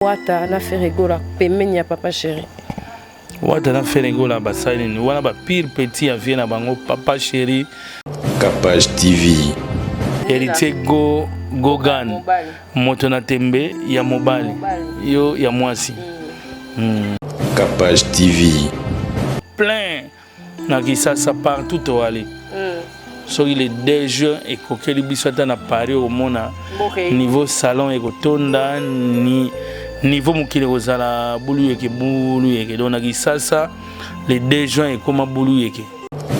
Wata na Ferregola pembeni ya Papa Chéri. Wata na Ferregola basali ni wana ba pire petit avie na bango Papa Chéri. Capage TV. Héritier Gogan. Moto na tembe ya mobali. Yo ya mwasi. Capage TV. Plein na kisasa partout to ali. So il est déjà et kokeli bisota na Paris au mona niveau salon et kotonda ni niveau mukile kozala bulu yeke donc na kisasa les deux juin et comment bulu yeke.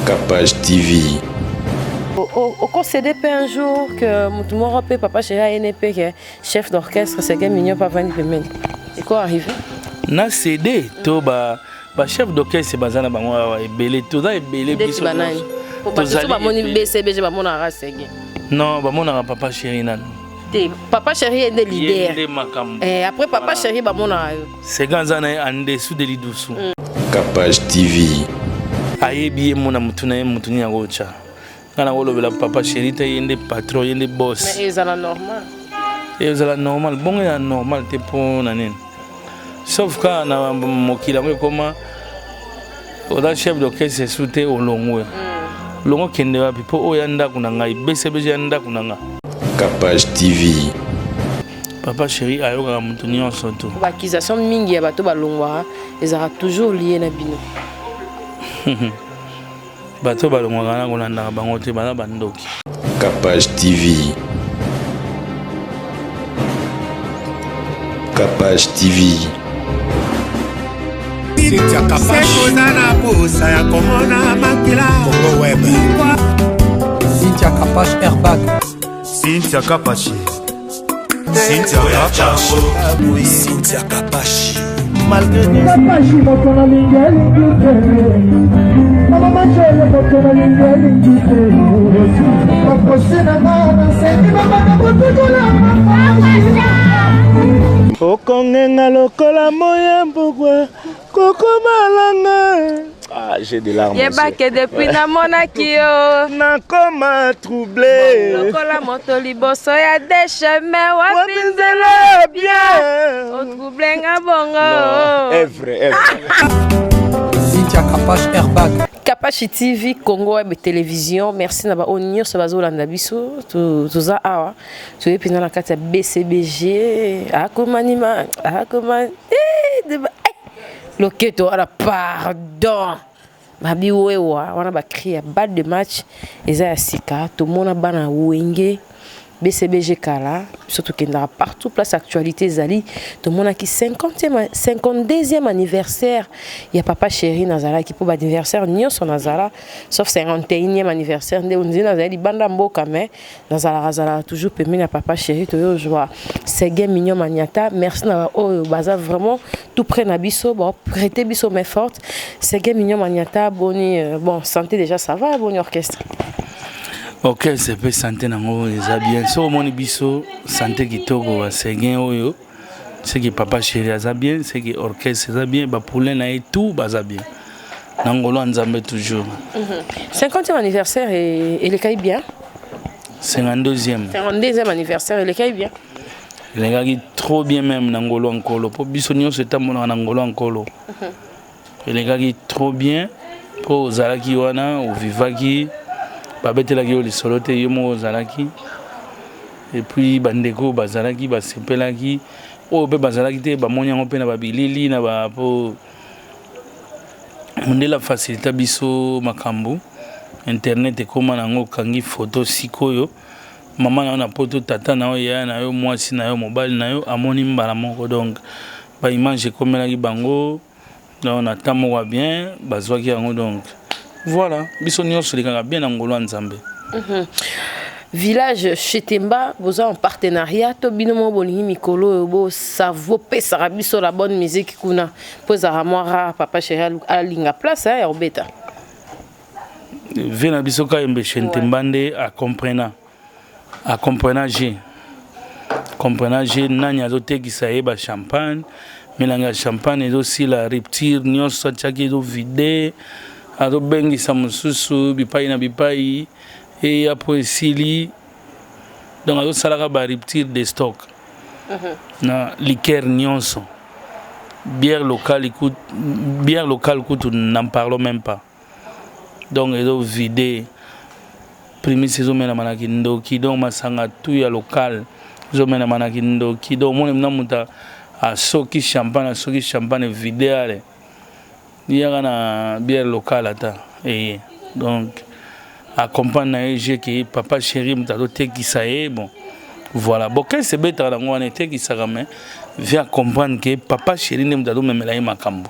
Capage TV. Au concédé un jour que tout le monde rappelle Papa Chéri NP que chef d'orchestre c'est que mignon pas vendre paiement. C'est quoi arrivé? Na CD to ba chef d'orchestre bazana bango ebele to da ebele biso. Non, bah Papa Chéri nan. Papa Chéri est le leader. Après Papa Chéri bah mon c'est ganzana en dessous de l'idoussou. Capage TV. Ayebi mona mutuna mutuni ngocha. Kana wolobela Papa Chéri ta yende patron yende boss. Mais ils ont normal. Ils ont normal. Bon est normal te pour nanen. Sauf quand na mokila comment oda chef d'orchestre souté au longue. Longo kende wapi po oyanda kunanga BCBG yanda kunanga. Capage TV. Papa Chéri ayoka mutu nyonso to. Ba accusation mingi ya bato balongwa ezara toujours lié na bino. Bato balongwa kana kolanda bango te bana bandoki. Capage TV. Capage TV. Cynthia Capache Congo Web. Cynthia Capache Airbag. Cynthia Capache. Cynthia Capache. Cynthia Capache. Malgré Capache motona lingeli mama machele motona lingeli bakosena mana senti mama na botola okongenga lokola moya mbugwa koko malanga. Ah, j'ai des larmes. Yeba que depuis na monaki yo na koma troublé. lokola moto liboso ya des chemins wapinzela bien. O troublé nga bongo. Evre. Cynthia Capache Airbag. Capache TV Congo Web Télévision. Merci na ba onyo so bazolanda biso toza awa. To epina na kati ya BCBG. Akomanima. Loketo ala pardon. Babi wewa wana ba cria bas de match eza ya sika to mona bana wenge BCBG kala surtout kenda partout place actualité zali to mona ki 52e anniversaire ya Papa Chéri Nazala qui pour anniversaire nyonso Nazala sauf 51e anniversaire nde onzi Nazala banda mboka mais Nazala toujours pemena Papa Chéri to yo joie c'est game mignon maniata merci na o baza vraiment tout près na biso bon prêter biso main forte c'est game mignon maniata boni bon santé déjà ça va boni orchestre. Ok, c'est peu santé nango eza bien. So moni biso santé kitoko c'est gain oyo. C'est que Papa Chéri eza bien, c'est que orchestre eza bien, ba poulain na et tout baza bien. Nangolo nzambe toujours. 50e anniversaire et le caille bien. 52e anniversaire et le caille bien. Le gars qui trop bien même nangolo encore. Pour biso nyonso etamona nangolo encore. Le gars qui trop bien pour zalaki wana ou vivaki babetela ki le solo te yomo zalaki et puis bandeko bazalaki basepelaki o be bazalaki te ba monyango pe na babilili na ba po mondela facilita biso makambo internet ekoma nango kangi photo sikoyo mama na poto tata na yo na yo mwasi na yo mobile na yo amoni mbala moko donc ba image ekomelaki bango donc na tamo bien bazwaki yango donc voilà, biso nyonso lekanga bien ngolo nzambe. Village Chetemba, vous avez un partenariat to binomo bolingi mikolo bo savo pesa biso la bonne musique kuna poza ramora Papa Chéri à linga place ya obeta. Vena biso ka embe Chetemba nde a comprena G. Comprena G nani azotekisa yeba champagne, melanga champagne ezo si la rupture nyonso tchaki do vide. Ado bengi samususu bipai na bipai et après sili donc ado salaka ba rupture de stock na liqueur nyonso. Bière locale, écoute, n'en parlons même pas. Donc, ils ont vidé. Première saison, mais la manakindo, donc masanga tout ya local. Ils ont mis la manakindo, donc mon namuta a soki champagne vidé. Il y a une bière locale ata. Et donc, accompagne na que papa chéri mutadote qui ça est bon. Voilà. Bon, quand c'est bête à la moine était qui ça ramène. Vient comprendre que papa chéri ne m'a même la makambo.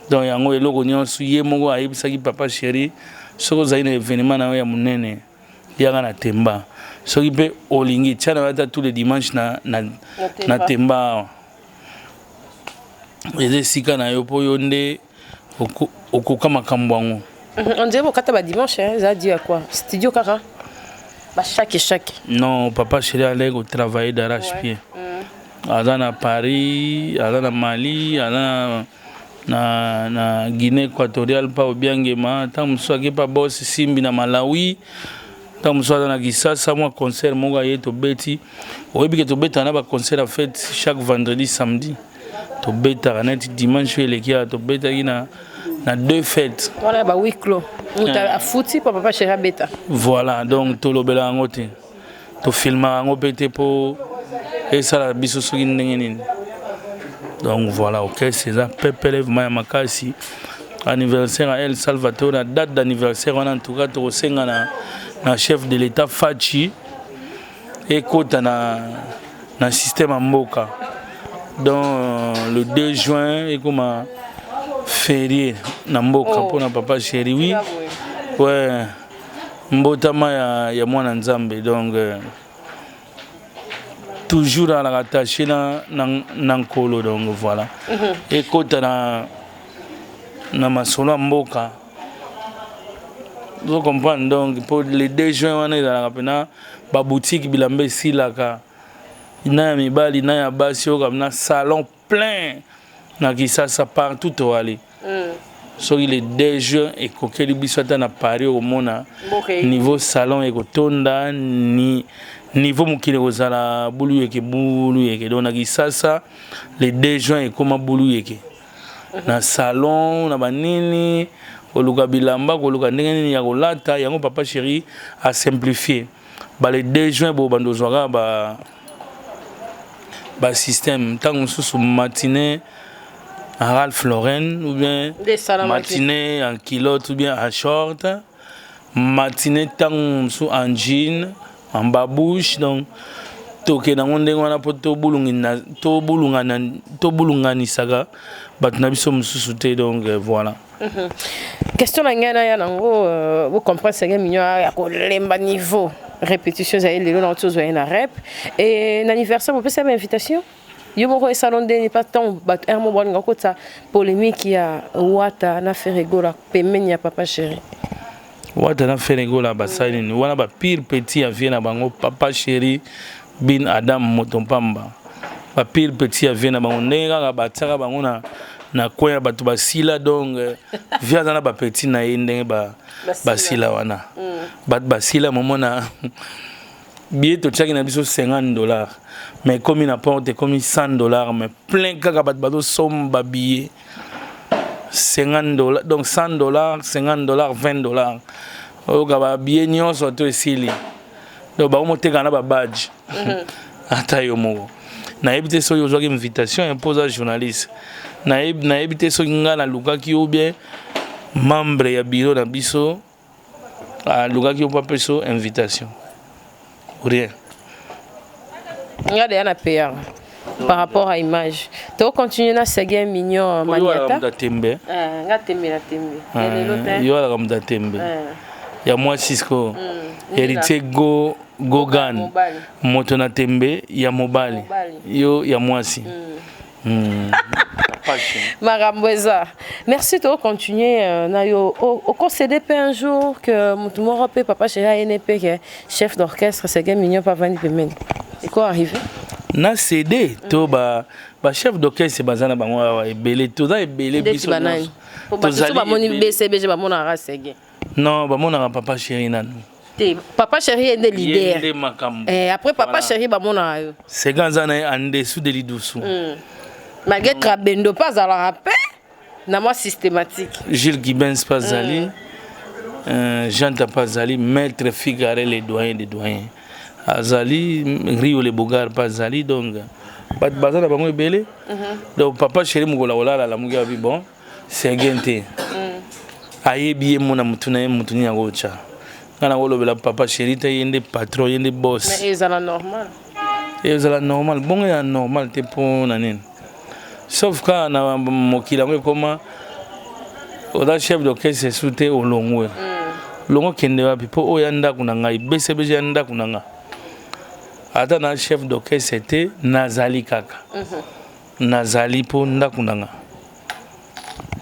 Donc yango eloko nyonso ye moko ayebisaki papa chéri soko za ina événement na ya munene yanga na temba. Soki pe olingi tchana wata tous les dimanches na temba. Eze sika na yo po yonde okoka makambo yango. On dirait que tu dimanche, ça dit à quoi? Studio Kara? Chaque. Non, papa chéri allait au travail d'arrache-pied. À Paris, à Mali, à na Guinée équatoriale, pas au Biangema, tant que je suis pas boss Simbi na Malawi, tant que je suis dans la Gissasa, moi concert, moi je suis bêti. Au début, je suis un concert à fête chaque vendredi, samedi. Je suis bêti, dimanche, je suis bêti na 2 fêtes. Voilà, bah oui, clos. Vous avez foutu pour papa chéri bêta. Voilà, donc tout le bela en côté. Tu filmes en côté pour et ça la biso soki ndengeni. Donc voilà, ok, c'est ça. Pepe lève ma makasi. Anniversaire à El Salvatore, la date d'anniversaire en tout cas to senga na chef de l'état Fachi et kota na système Mboka. Donc le 2 juin et comme férié na Mboka pour na papa chéri oui. Ouais. Mbotama ya mwana nzambe donc toujours à la rattacher dans Kolo, donc voilà. Et quand on a Masolo Mboka, vous comprenez, donc pour les 2 juin, on est dans la boutique Bilambe Silaka. Il y a un bal, il y a un basio, comme un salon plein. Il y a ça partout où aller. So il est 2 juin et coquet du bisouata na Paris au monde niveau salon et kotonda ni niveau mukile kozala bulu yeke donc na kisasa le 2 juin et comment bulu yeke na salon na banini oluka bilamba koluka ndenge nini ya kolata yango papa chéri a simplifié ba le 2 juin bo bando zwaka ba système tant sous matinée en Ralph Lauren ou bien matinée en culotte ou bien en short, matinée tant sous en jean, en babouche donc toke na ngonde ngwana po to bulunga ni saga bat na biso mususu te donc voilà. Question na ngana ya nango vous comprenez c'est mignon ya ko lemba niveau répétition za ile na tous na rep et l'anniversaire vous pouvez invitation. Yo moko e salon de pas tant bat ermo bon ngako ta polémique ya wata na feregola pemenya papa chéri. Wata na feregola basali ni wana ba pire petit avie na bango papa chéri bin Adam Motompamba. Ba pire petit avie na bango ndenga ba tsaka bango na koya batu basila donc via na ba petit na ndenge ba basila wana. Bat basila momona billet to tchaki na biso $50. Mais comme il n'apporte comme $100, mais plein de somme billet $50, donc $100, $50, $20. Au gaba billet nyon surtout ici. Donc ba monter kana ba badge. Ata yo mo. Na ebité so yo joki invitation impose à journaliste. Na ebité so nga na luka ki ou bien membre ya bureau na biso a luka ki ou pas peso invitation. Rien. Regardez, il y a un PR par rapport à l'image. Tu vas continuer à seguir mignon maniata. Il y a moi Cisco. Héritier Gogan. Motona Tembe, il y a Mobali. Il y a moi aussi. Maramboueza. Merci de continuer. Au concédé un jour que mon rappel papa chez ANP, chef d'orchestre, c'est que mignon pas venir pemen. Et quoi arrivé? Na CD to ba chef d'orchestre c'est bazana ba moi ebele to za ebele biso. To ba moni BCB ba mona ra sege. Non, ba mona papa chéri nanu. Papa Chéri est le leader. Yende makambo. Après Papa Chéri ba mona yo. C'est quand ça en dessous de l'idoussou. Malgré Trabendo pas à la rappel, na moi systématique. Gilles Gibbens pas Zali. Jean Tapazali, maître Figare les doyens des doyens. Azali, Rio les Bougars pas Zali donc pas de bazar ba mo belé. Donc Papa Chéri mugola wala la mugia bi bon. C'est gente. Aye bien mon mutuna mutuni ya gocha. Kana wolo bela Papa Chéri ta yende patron yende boss. Mais c'est la normal. Et c'est la normal. Bon ya normal te pour nanin. Sauf quand na mokila ngo koma oda chef d'orchestre soute au longwe. Longo kende wa pipo oyanda kunanga BCBG yanda kunanga. Ata na chef d'orchestre c'était Nazali kaka. Nazali po ndakunanga.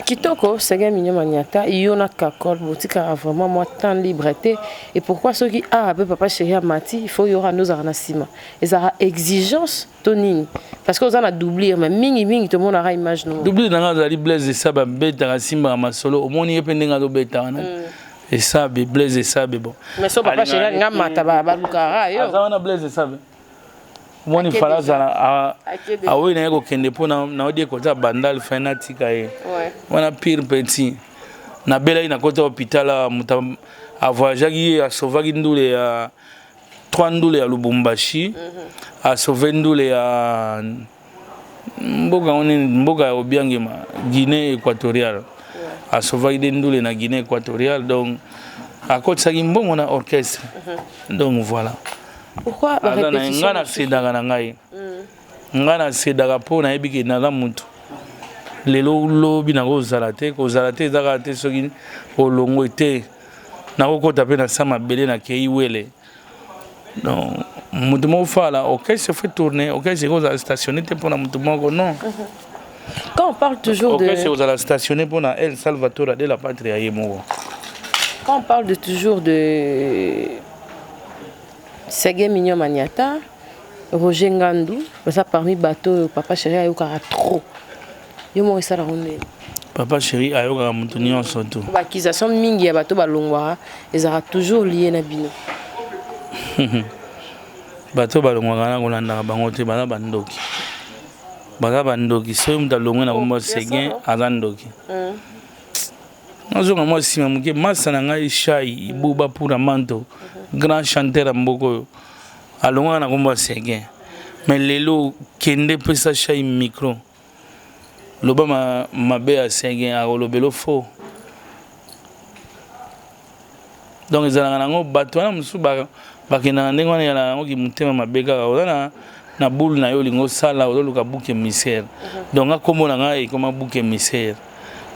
Kitoko, Sega Mignon Maniata, Yona Kakol, Botika a vraiment moi temps liberté. Et pourquoi ceux qui a Papa Chéri à Mati, il faut y aura nos arnasima. Et ça a exigence toning. Parce qu'on a doublé, mais mingi, tout le monde aura image nous. Doublé dans la Blaise de Saba, Beta, Simba, Masolo, au monde y est pendant à Beta. Et ça, Blaise de Saba, bon. Mais son Papa Chéri, n'a mata, Balukara, yo. Ça, on a Blaise de Saba. Moi, il fallait ça. Ah oui, il y a des gens qui ont bandal fanatique. On a pire petit. Na bela ina kota hôpital a voyagé à sauver ndule à 3 ndule à Lubumbashi, à sauver ndule à mboga obiangema Guinée équatoriale. À sauver ndule na Guinée équatoriale donc à côté ça mbongo na orchestre. Donc voilà. Pourquoi la répétition? Ngana sedaka na ngai. Ngana sedaka po na yebiki na la mutu. Lelo lobi na ko zalate zakate soki olongo te. Na ko taper na sama belé na kei wele. Donc mutu mo fala orchestre fait tourner, orchestre ko stationner te pour na mutu moko non. Quand on parle toujours de orchestre ko stationner pour na El Salvatore de la Patria yemo. Quand on parle de toujours de Sega Mignon Maniata, Roger Ngandou, ça parmi bateau Papa Chéri ayokara trop. Yo mo ça la ronde. Papa Chéri ayokara mutu nyonso to. L'accusation mingi ya bateau balongwa, ils aura toujours lié na bino. Bateau balongwa na kolanda bango te bana bandoki. Bana bandoki so mutu alongwe na kombo Sega azandoki. Nazo moi si mamuke masana ngai shai ibuba pura manto. Grand chanteur à Mboko. Alors, on a un Sega. Mais les lots qui ne peuvent pas acheter un micro. L'Obama m'a bé à Sega, à Olobelo faux. Donc, ils ont un bateau, un souba, bakina, n'engo na la qui monte ma béga, na boule na yo lingo sala, ou le bouc émissaire. Donc, à comment on a et comment bouc émissaire.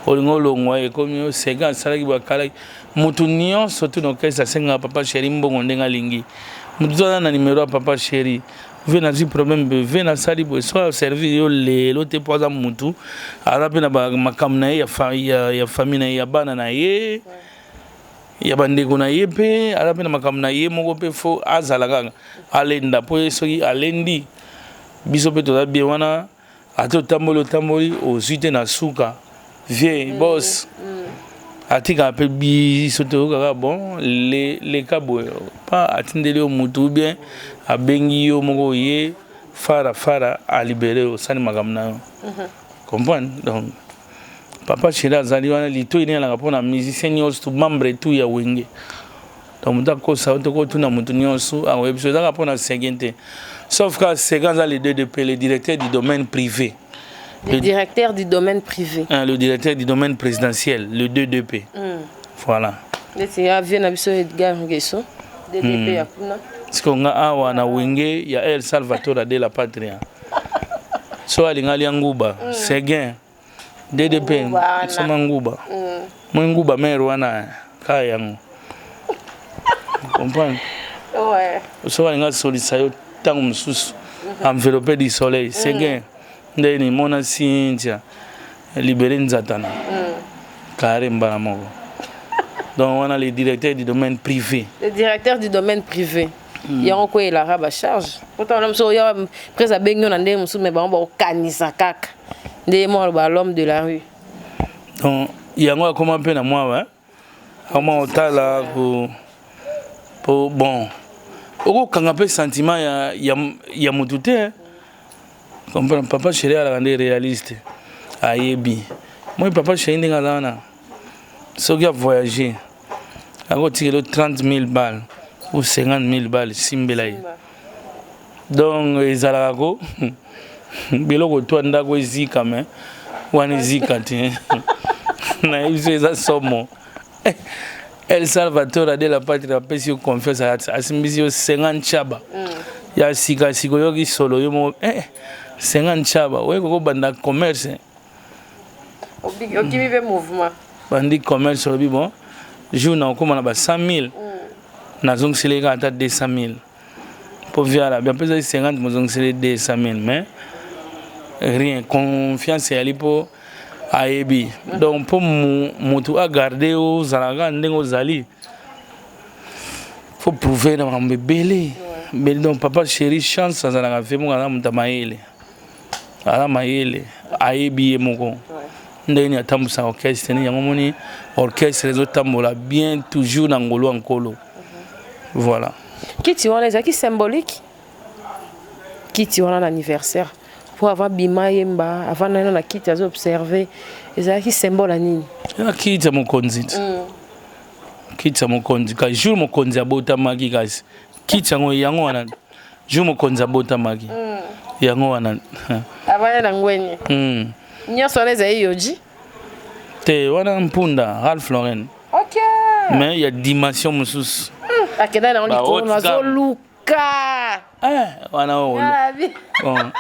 Olingo longwa comme Sega salaki bakala mutu nyo surtout no kesa senga Papa Chéri mbongo ndenga lingi mutu na numéro ya Papa Chéri vena zi problème be vena sali bo so servir yo le lote poza mutu ala pena ba makamna ya famille ya bana na ye ya bandeko na ye pe ala pena makamna ye moko pe fo azala kanga alenda po soki alendi biso pe to da bien wana ato tamboli o suite na suka vieux boss atika pe bi soto kaka bon les cabo pas atindeli o mutu bien abengi yo moko ye fara a libérer au sani magamna comprendre donc Papa Chéri azali wana lito ine la rapona musicien nyonso membre tout ya wenge donc muta ko sa to ko tuna mutu nyonso a webso za rapona segente sauf que Sega za les deux de le directeur du domaine privé. Le directeur du domaine privé. Le directeur du domaine présidentiel, le 2DP. Voilà. C'est Avien Abisso Edgar Nguesso, DDP à Kuna. Parce qu'on a awa na wenge, il y a El Salvatore de la Patria. So alingali nguba, Sega, DDP, soma nguba. Moi nguba mero wana kayango. Comprendre? Ouais. So alingali solisayo tango mususu. Enveloppé du soleil, Sega. Ndeni mona Cynthia libéré Nzatana carrément mbana moko donc on a le directeur du domaine privé. Le directeur du domaine privé il y a encore la raba charge pourtant l'homme so ya presa bengo na ndé musu mais ba kanisa kaka ndé mo l'homme de la rue donc il y a comment pe na moi comment otala ko Bon, au canapé sentiment ya mutute. Comme papa chéri a rendu réaliste. Ayebi. Moi papa chéri n'est pas là. Ce qui a voyagé. A tiré 30 000 balles ou 50 000 balles simbelay. Donc ils allaient biloko to ndako ezika mais wana ezika te. Na ils somo. El Salvatore de la patrie pesi yo confiance asimbisi yo 50 chaba. Ya sika siko yo ki solo yo mo 50 chaba. Ouais ko banda commerce. Okibi mouvement. Bandi commerce lo bi bon. Jour na ko na ba 100 000. Na zong selega ata 200 000. Pour via la bien peut 50 mo zong sele 200 000 mais rien confiance ali pour ayebi. Donc pour mutu a garder aux zalaga ndengo zali. Faut prouver dans mon bébé. Mais donc papa chéri chance ça zalaga fait mon ala mutamaele. Ala maele ayebi moko. Ndeni atambusa orchestre ni yamoni orchestre les autres tambola bien toujours na ngolo ankolo. Voilà. Qui tu vois les acquis symboliques? Qui tu vois l'anniversaire? Pour avoir bima yemba avant na kiti azo observer ezaki symbole anini kiti mon konzi kiti mon konzi ka jour mon konzi abota maki kasi kiti yango wana jour mon konzi abota maki yango wana abana na ngwenye nyoso leza yoji te wana mpunda Ralph Lauren. OK mais il y a dimension musus akenda na on azo luka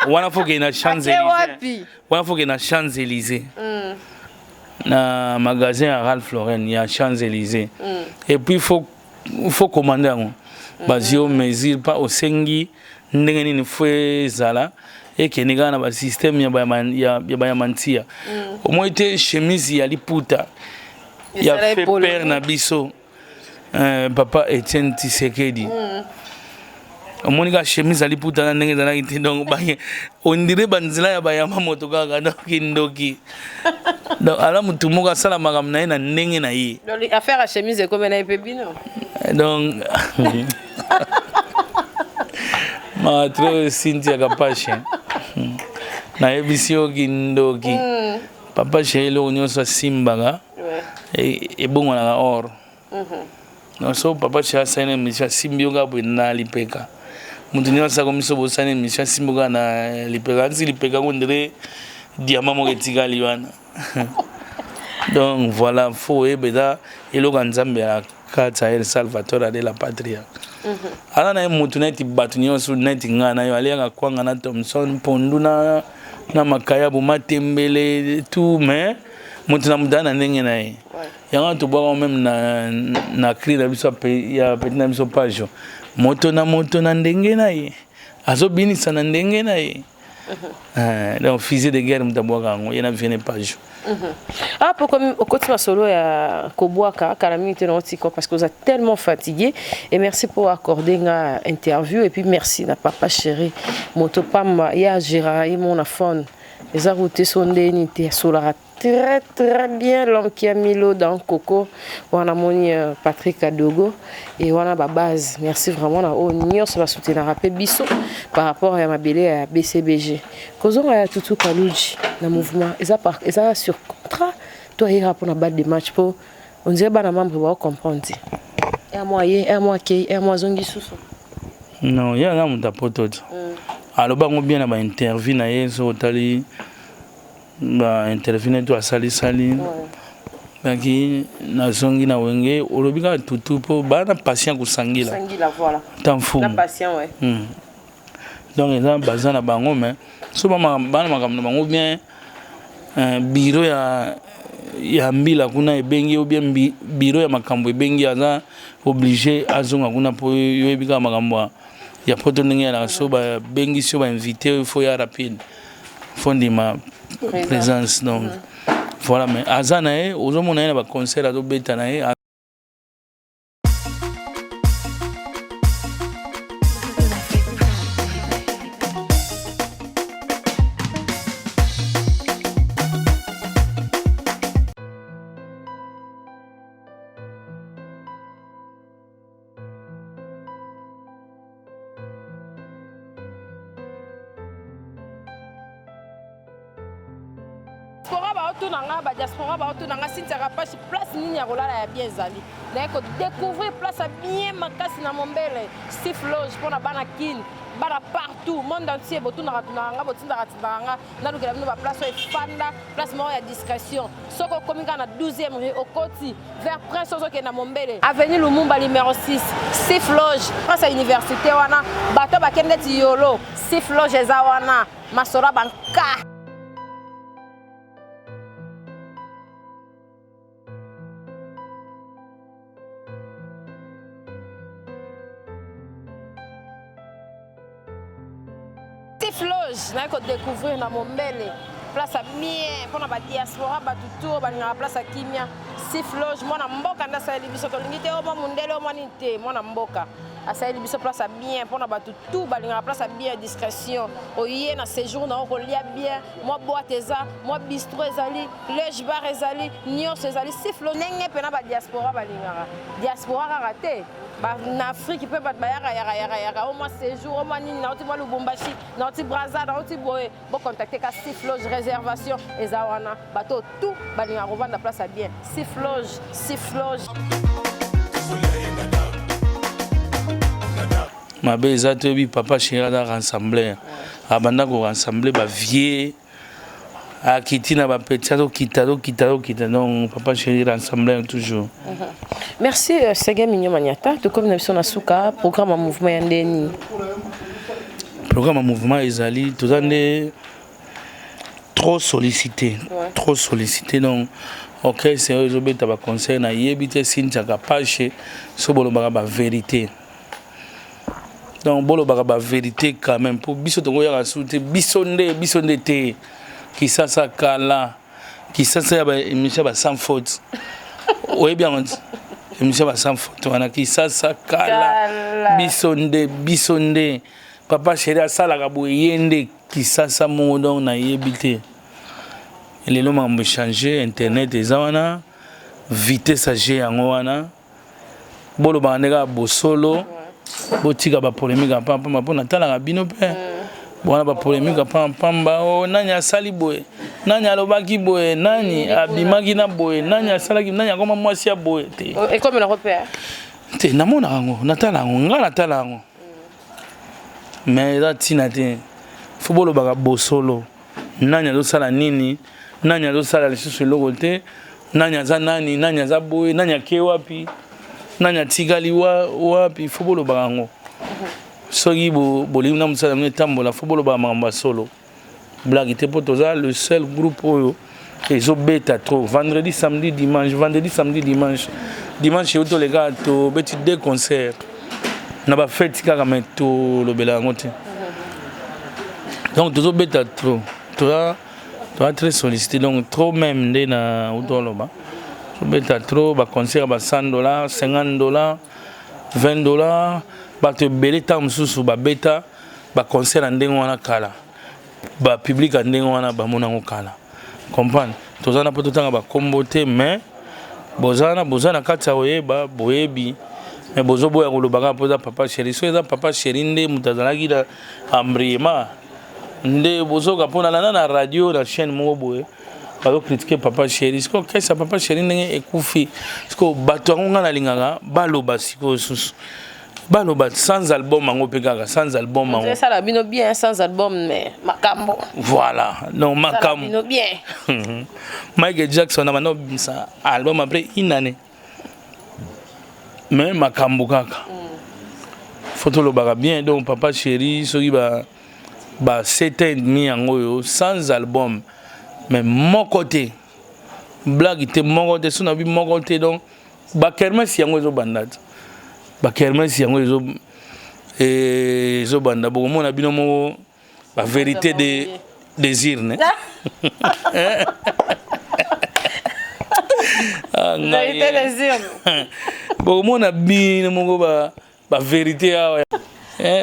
wana faut que na Champs-Élysées wana faut que na Champs-Élysées na magasin à Ralph Lauren il y a Champs-Élysées et puis faut commander basio mesure pas au sengi ndenge ni fwe zala et que ni gana ba système ya ba mantia au moins était chemise ya liputa ya fait père na biso papa Etienne Tshisekedi. Monika chemise ali puta ndenge za nakiti donc ba on dirait banzila ya bayama moto kaka ndoki donc ala mutu moka sala makam na na ndenge na ye donc affaire à chemise comme na epebino donc ma trop Cynthia Kapache na ebisio kindoki papa chelo nyonso simbaga et bon on a or non so papa cha sene misha simbioga bo na lipeka mutuni sa komiso bo sene misha simboga na lipeka nzi lipeka ngondre diamant mo ketika liwana donc voilà faut ebeda eloka nzambe ya kata El Salvatore de la patria ala na mutuna ti batunyo so net ngana yo alianga kwanga na Thomson ponduna na makaya bo matembele tout mais mutuna mudana ndenge na ye yanga to boka même na cri na biso ya petit na biso page moto na ndenge na ye azobinisa na ndenge na ye donc fusil de guerre mutaboka ngo yena vienne page pourquoi au côté solo ya Kobwaka calamité non tiko parce que vous êtes tellement fatigué et merci pour accorder une interview et puis merci na papa chéri moto pamba ya Gérard et mon afon les a routes sont dénité solara très très bien l'homme qui a mis l'eau dans Coco on a mon Patrick Adogo et on a ba base merci vraiment na onyo ça va soutenir rapé biso par rapport à ma belé à BCBG causons à Tutu Kaluji na mouvement et ça sur contrat toi ira pour na balle de match pour on dirait ba na membre va comprendre un mois zongi susu non ya na muta poto alors bango bien na ba interview na yeso tali ba intervenir to asali baki na zongi na wenge olobika tutu po ba na patient kusangila voilà tant fou na patient ouais donc ils ont besoin na bango mais so ba makamna bango bien bureau ya mbila kuna ebengi ou bien bureau ya makambo ebengi aza obligé azonga kuna po yoebika makambo ya poto ndenge na so ba bengi so ba invité il faut ya rapide fondima présence donc voilà mais azana ozomona na ba concert ado beta na baotunanga badiaspora baotunanga Cynthia Kapashi place nini ya kolala ya bien ezali naye kodécouvrir place ya bien makasi na mombele Steve Loge mpona bana kini bana partout monde entier botunaka nga botindaka nga nalukela bino baplace oyo efanda place moko ya discrétion soki okomi kaka na 12e rue okoti vers prince ozokende na mombele avenue Lumumba numéro 6 Steve Loge place ya université wana bato bakende neti yolo Steve Loge eza wana masora banka Loge na ko découvrir na mombele place à bien pour na diaspora batuto balingaka place à kimia Steve Loge mwana mboka ndasali biso to lingite o mundele o manite mwana mboka asali biso place à bien pour na batuto balingaka place à bien discrétion oye na séjour na ko lia bien moi boîte eza moi bistrot ezali Loge bar ezali nyos ezali Steve Loge nenge pena ba diaspora balingaka diaspora raté na Afrique peut pas yaka au moins séjour au moins nini na oti Lubumbashi na oti Brazza na oti boye bo contacter ka Steve Loge réservation ezawana bato tout balinga kovanda place à bien Steve Loge ma beza tobi papa chéri da rassembler abanda ko rassembler ba vieux a kitina ba petit kita donc papa chéri rassembler toujours. Merci Sega Mignon Maniata to comme na suka programme mouvement yandeni programme mouvement ezali tozande trop sollicité donc OK c'est eux obeta ba conseil na yebite Cynthia Kapashi so bolo ba vérité donc bolo ba vérité quand même pour biso tongo ya souté bisonde te qui ça kala qui ça ba émission ba sans faute oui bien émission ba sans faute wana qui ça kala bisonde papa chéri asala ka boyende qui ça mo donc na yebite et le moment me changer internet ezana vitesse à g yango wana bolo ba ndeka bosolo botika ba polémique pamba pona tala ka bino pe bona ba polémique pamba o nani asali boye nani alobaki boye nani abimaki na boye nani asalaki nani akoma mwasi ya boye te et comme la repère te namona yango natala yango nga natala yango mais là tina te football baka bosolo nani azosala nini nani azosala lisusu eloko te nani aza nani nani aza boye nani ake wapi nani atikali wapi football baka yango soki bolingi na mosala mino etambola football baka makambo ya solo blague te mpo toza le seul groupe oyo ezobeta trop vendredi samedi dimanche dimanche oyo toleka tobeti 2 concerts na bafete kaka me tolobela yango te donc tozobeta trop toza très sollicité donc trop même nde na utoloba tozobeta trop baconcert ba $100 $50 $20 bato ebele ntango mosusu babeta baconcert na ndenge wana kala bapublic ya ndenge wana bamona yango kala comprendre tozana mpo totanga bakombo te mais boza na kati ya oyeba boyebi mais bozoboya kolobaka mpo eza papa chéri so eza papa chéri nde moto azalaki na embriema nde bozoka mpo nalanda na radio na chaîne moko boye bazokritike papa chéri sikoyo kesi ya papa chéri ndenge ekufi sikoyo bato yango nga nalingaka baloba sikoyo susu baloba sans album yango mpe kaka sans album yango esala bino bien sans album mais makambo voilà donc makambo bino bien Michael Jackson a obimisa album après une année mais makambo kaka photo lobaka bien donc papa chéri soki ba 7,5 yango yo sans album mais mon côté blague te mon côté so na bi mon côté donc ba kermesse yango zo bandate ba kermesse yango zo banda bo mona bino mo ba vérité de désir ne vérité désir bo mona bino mo ba vérité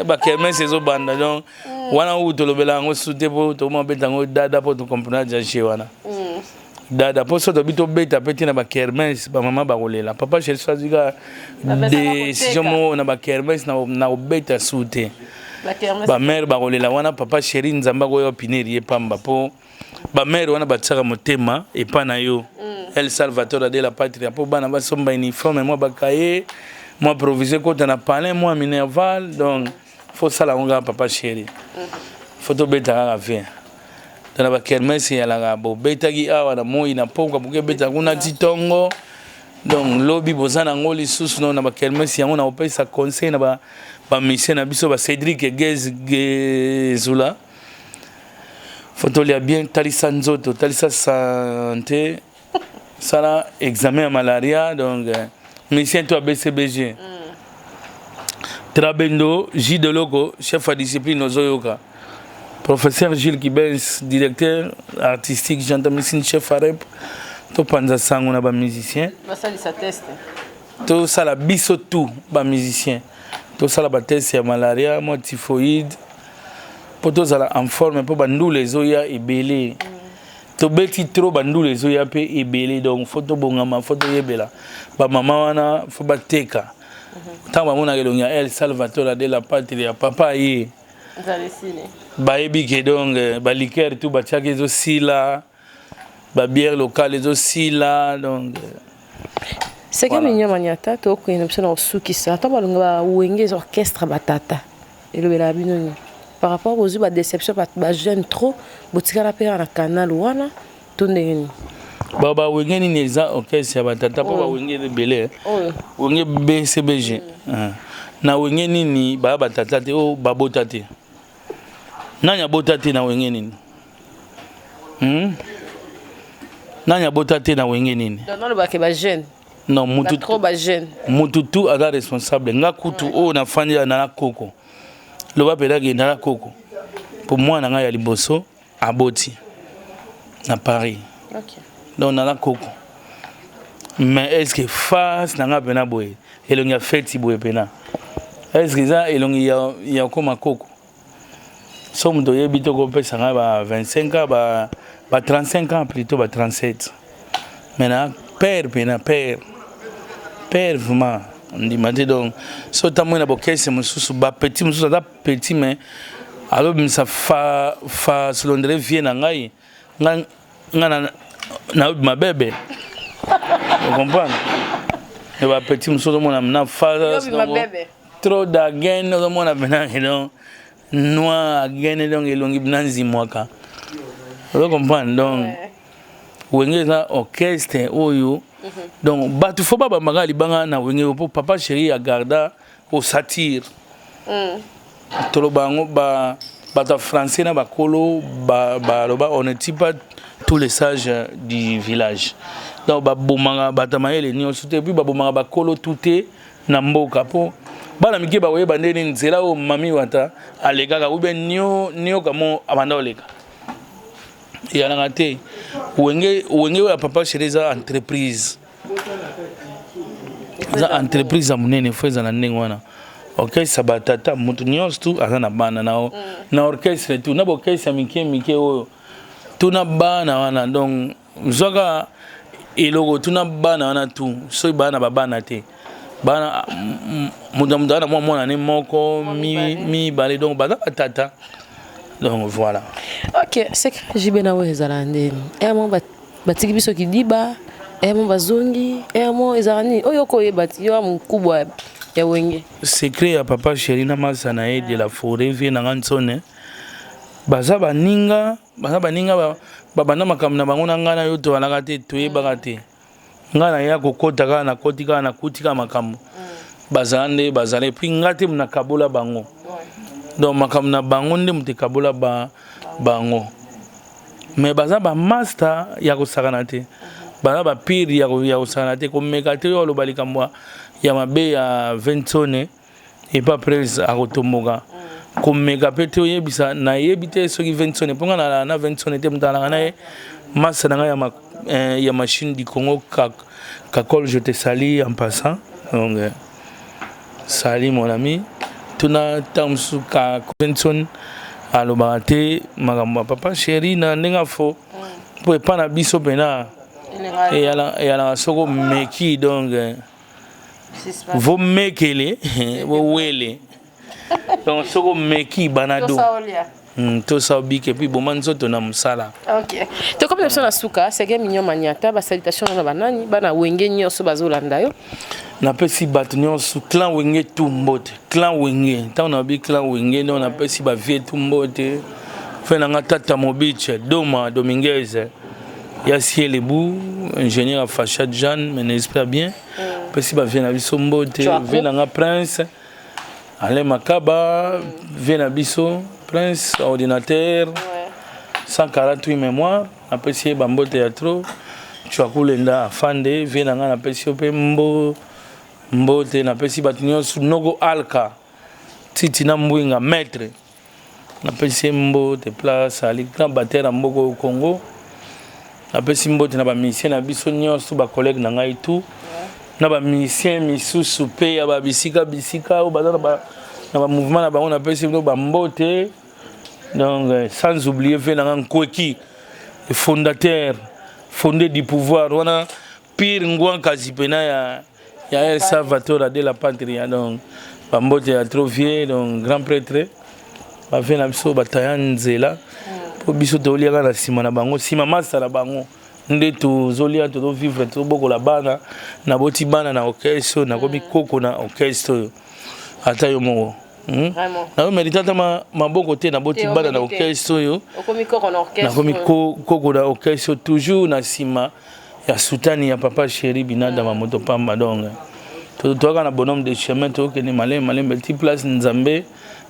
ba kermesse zo banda donc wana ou tolobela yango soute po to mo betango dada po to comprendre janché wana dada po so to bito beta peti na ba kermesse ba mama ba kolela papa chéri swazika décision mo na ba kermesse na obeta soute ba mère ba kolela wana papa chéri nzamba ko yo pineri pamba po ba mère wana batsaka motema et pas na yo El Salvatore de la Patria pour bana ba somba uniforme moi bakaye moi provisé kota na palais moi Minerval donc faut ça la onga papa chéri photo beta avec dans la kermesse ya la bo beta gi awa na moi na poka buke beta kuna titongo donc lobby bozana ngoli susu na ba kermesse yango na opesa conseil na ba mission na biso ba Cédric Gezula photo lia bien talisa nzoto talisa santé sala examen à malaria donc mission toi BCBG Trabendo J de Logo chef à discipline Ozoyoka professeur Gilles Kibens directeur artistique Jean Tamissine chef à rep to panza sango na ba musicien ça ça teste to sala biso tout ba musicien to sala ba test ya malaria mo typhoïde pour tous en forme pour bandou les oya et belé to beti trop bandou les oya pe et belé donc photo bongama photo yebela ba mama wana faut bateka tant ba mona gelonga El Salvatore de la Patria papa yi ba ebi ke donc ba liqueur tout ba chake zo sila ba bière locale zo sila donc c'est que mignon maniata to ko ina psona suki sa to balunga ba wengez orchestre batata et le bela binoni par rapport aux yeux, déception, bah jeune trop, botika la paix à la canal ouana, tout n'est Baba wengeni neza orchestre ya batata pa wengeni belé. Wengeni BCBG. Na wengeni ni ba batata te o babota te. Nanya botate na wengeni ni. Nanya botate na wengeni ni. Non le ba ke ba jeune. Non mutu trop ba jeune. Mutu tu aga responsable. Nga kutu o na fanya na koko. Le va pédagogue na koko. Pour moi na nga ya liboso aboti na Paris. OK. Donc na koko. Mais est-ce que face na nga pena boy elongi a feti boy pena. Est-ce que ça elongi ya koma koko. Somme de yebito ko pesa nga ba 25 ans ba 35 ans plutôt ba 37. Maintenant père pena père vraiment on dit maintenant donc so ta moina bokese mususu ba petit mususu da petit mais alors ça fa solondre vient na ngai ngana na ma bébé vous comprenez et ba petit mususu mona na fa trop d'again no mona bena donc noir again donc elongi binanzi mwaka vous comprenez donc wengeza orchestre oyo donc batu faut pas magali banga na wenge pour papa chéri a garda au satire tolo bango ba bata français na bakolo ba on ne dit pas tous les sages du village donc ba bomanga bata mayele ni osute puis ba bomanga bakolo touté na mboka po bana mike ba weba ndeni nzela o mami wata alega ka ube nio kamo abanda oleka et à te wenge ya papa chéri za entreprise za entreprise amunene feza na ndenge wana orchestre batata mutu nyonso tu aza na bana nao na orchestre tu na orchestre mike oyo tuna bana wana donc zoka eloko tuna bana wana tu so bana babana te bana muda na mwana ne moko mi balé donc baza batata. Donc voilà. OK, c'est que jibena wezala ndeni. Emo batiki biso kidiba, emo bazongi, emo ezarani oyoko yebati yo mkubwa ya wenge. Secret ya papa chéri na masana de la forêt vie na ngansone. Baza baninga babana makamna bango na ngana yo to alaka te toyebaka te. Ngana ya kokota kana na kotika na kutika makambo. Bazande bazale puis ngate mna kabola bango. Donc makamna bango nde mutekabola bango mais baza ba master ya kosakana te baza ba pire ya kosakana te komeka te yo lobalika mwa ya mabe ya Ventone et pas près à kotomoka komeka pe te oyebisa na yebite soki Ventone ponga na Ventone te mutala na master na ya machine du Congo Kakol je te salue en passant donc salut mon ami tuna tamsu ka Benson alobate magamba papa chéri na ndinga fo po pa na biso pena et ala soko meki donc vo mekele vo wele donc soko meki banado Tout ça bik et puis bon man zoto na musala. OK. To comme personne na suka, c'est que mignon maniata ba salutation na banani, bana wenge nyoso bazolanda yo. Na pesi bat nyonso clan wenge tumbote. Clan wenge. Tant on a bi clan wenge on a pesi ba vie tumbote. Fait na tata mobiche Doma Dominguez. Ya Cielebou, ingénieur à Fachad Jeanne, mais n'espère bien. Pesi ba vie na biso mbote, vie na prince. Alain Makaba, vie na biso Prince, ordinateur, 148 mémoires, après c'est Bambo Théâtre, tu as coulé là, Fande, Vénanga, après c'est Mbo, Mbote, après c'est Batignon, Nogo Alka, Titina Mbouinga, maître, après c'est Mbo, te place, à l'écran, batteur à Mbogo au Congo, après c'est Mbo, tu n'as pas missionné, à Bissonnion, sous ma collègue Nanga et tout, n'a pas missionné, Missou, Soupé, à Babisika, Bisika, ou Badana, dans le mouvement, on appelle ça Mbote. Donc, sans oublier Vénang Kweki, le fondateur, fondé du pouvoir. On a pire Ngouan Kazipena, il y a El Salvatore de la patrie. Donc, Bambo Théâtre vieux, donc grand prêtre. Vénang So Batayan Zela. Pour Bisso Tolia na Simana Bango, Simama Sarabango. Nde to Zolia to vivre to boko la bana, na boti bana na orchestre, na komi koko na orchestre. Atayo mo. Vraiment. Na mérita ma bon côté na boti bana na orchestre yo. Okomi koko na orchestre. Na komi koko na orchestre toujours na sima ya soutani ya papa chéri binada ma moto pamba donc. To na bonhomme de chemin to ke ni malin petit place Nzambe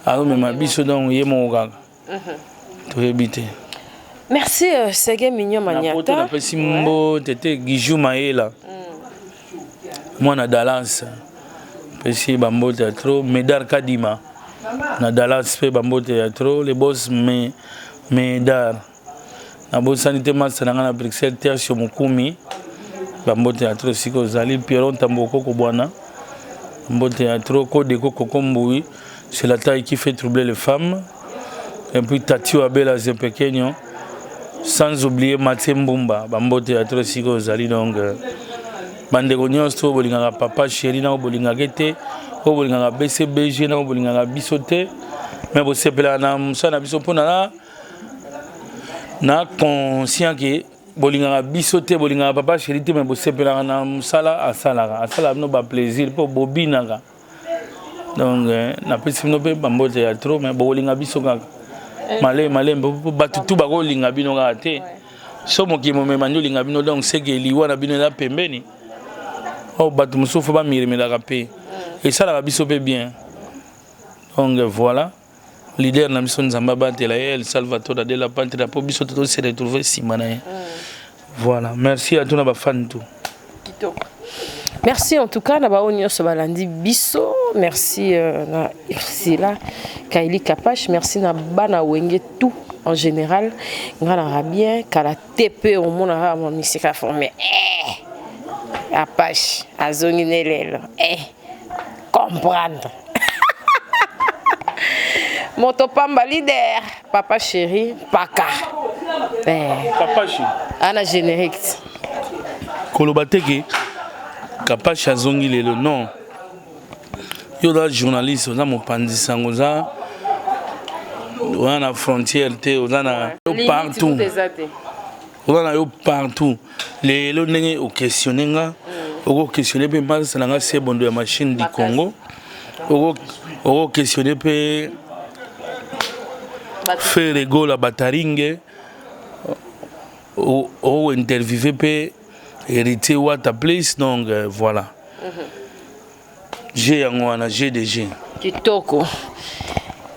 alo me mabiso donc yemo gaga. To ebité. Merci Sege Mignon Maniata. Na pesi mbo tete Gijou Maela. Moi na Dallas. Pesi Bambo Théâtre, Médard Kadima. Na Dallas pe Bambo Théâtre, les boss Médard. Na boss sanité master na Bruxelles Terre Mukumi. Bambo Théâtre siko zali Pierron Tamboko ko bwana. Bambo Théâtre Kodeko Kokomboui, c'est la taille qui fait troubler les femmes. Et puis Tati Abela Zepekenyo. Sans oublier Mathieu Mbumba, Bambo Théâtre siko zali donc bandeko nyonso bolingaka papa chéri na bolingaka te o bolingaka BCBG na bolingaka biso te mais bo sepela na musana biso pona na conscient que bolingaka biso te bolingaka papa chéri te mais bo sepela na musala asala no ba plaisir po bobinaka donc na pesi no pe Bambo Théâtre mais bo bolingaka biso kaka malé po batutu ba ko linga bino kaka te so mokimo me manyo linga bino donc c'est que liwa na bino na pembeni. Oh, bat muso faut pas mirer la rapé. Et ça la biso bien. Donc voilà. Leader na mission Nzamba Batela El Salvatore de la patrie pour biso tout se retrouver Simana. Voilà. Merci à tous les fans tout. Merci en tout cas na ba onyo so balandi biso. Merci na Irsila Kaili Kapache, merci na bana wenge tout en général. Ngala bien kala TP au monde a mon misika formé. Apache, azonginelelo. Comprendre. Motopamba leader, papa chéri, Paka. Papa chéri. Ana générique. Kolobateke, Kapache azongilelo, non. Yo da journaliste, on a mon pandisango, on a la frontière, on a partout. On a partout. Les gens ont questionné, ont questionné c'est bon de la machine du Congo. Ont questionné faire rigolo la bataringue. Ont interviewé héritier Wata Place. Donc voilà. J'ai un GDG. Kitoko.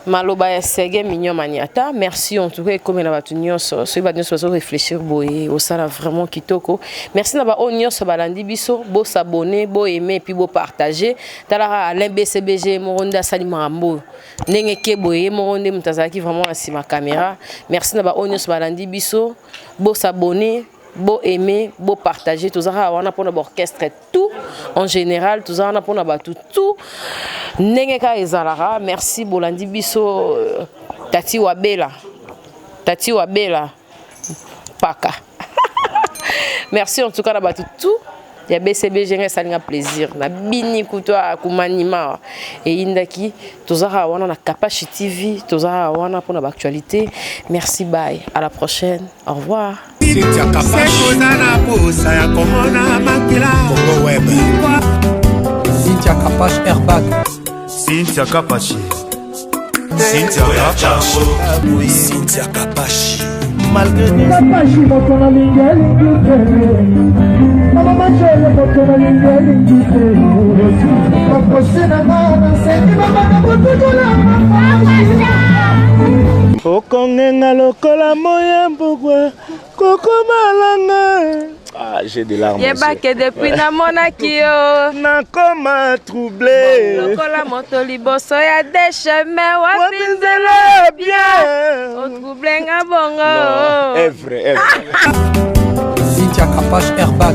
Maloba ya Sege Mignon Maniata, merci en tout cas comme na batu nyonso, so ba nyonso so réfléchir boye, au sala vraiment kitoko. Merci na ba nyonso balandi biso, bo s'abonner, bo aimer puis bo partager. Talara Alain BCBG Moronda Salima Ambo. Ndenge ke boye Moronde mutazaki vraiment asima caméra. Merci na ba nyonso balandi biso, bo s'abonner, beau aimer, beau partager, tout ça, on a pour l'orchestre tout en général, tout ça, on a pour tout. Nengeka ezalara, merci Bolandi Biso, Tati Wabela, Paka. Merci en tout cas, tout. ya BCBG nga salinga plaisir na bini kutoa kumanima et indaki tozaka wana na Kapashi TV tozaka wana pour na actualité. Merci, bye, à la prochaine, au revoir. Cynthia Kapashi Congo Web. Cynthia Kapashi Airbag. Cynthia Kapashi Cynthia Kapashi Cynthia Kapashi malgré Kapashi moto na lingeli mama machele moto na lingeli bakosina mama sengi mama na botokola okongenga lokola moya mbugwe koko malanga. Ah, j'ai des larmes. Yeba que depuis na monaki yo nakoma troublé. lokola moto liboso ya des chemins Wapinzela bien. o trouble nga bongo. Non, est vrai, est vrai. Cynthia Kapashi Airbag.